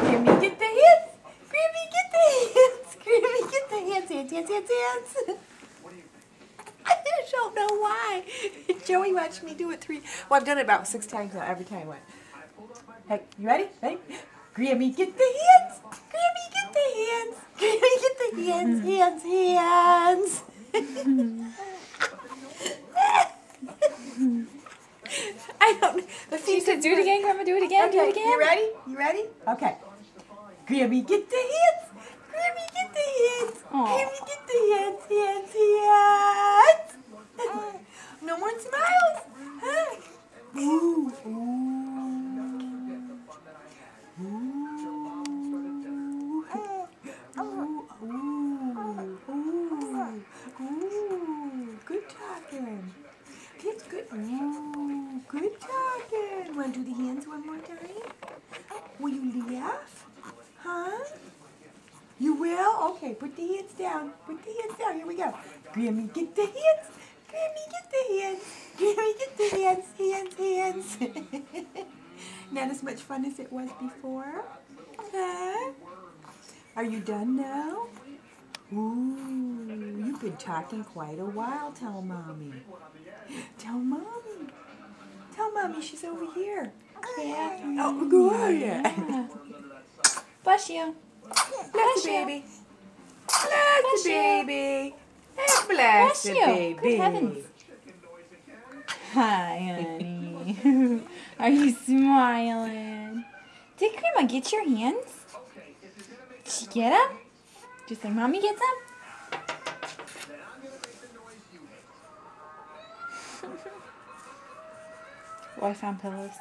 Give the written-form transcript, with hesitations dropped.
Grammy, get the hands. Grammy, get the hands. Grammy, get the hands. Hands. I don't know why. Joey watched me do it well, I've done it about 6 times now, every time I went. Hey, you ready? Ready? Grammy, get the hands. Grammy, get the hands. Grammy, get the hands. Hands. I don't know. She said, do it again, Grandma, do it again, Okay, do it again. you ready? You ready? Okay. Grammy, get the hands. Grammy, get the hands. Aww. Grammy, get the hands. No more smiles. Huh? Ooh, ooh. Ooh, good talking. Kids, good. Ooh, good talking. Want to do the hands one more time? Will you laugh? Huh? You will? Okay, put the hands down. Put the hands down. Here we go. Grammy, get the hands. Grammy, get the hands. Grammy, get the hands. Hands. Not as much fun as it was before. Huh? Are you done now? Ooh, you've been talking quite a while. Tell Mommy. Tell Mommy. Tell Mommy she's over here. Yeah. Oh, good. Yeah. Bless you. Bless the baby. Bless the baby. Bless the you. baby. Good heavens. Hi, honey. Are you smiling? Did Grandma get your hands? Did she get them? Just like Mommy gets them? Oh, I found pillows.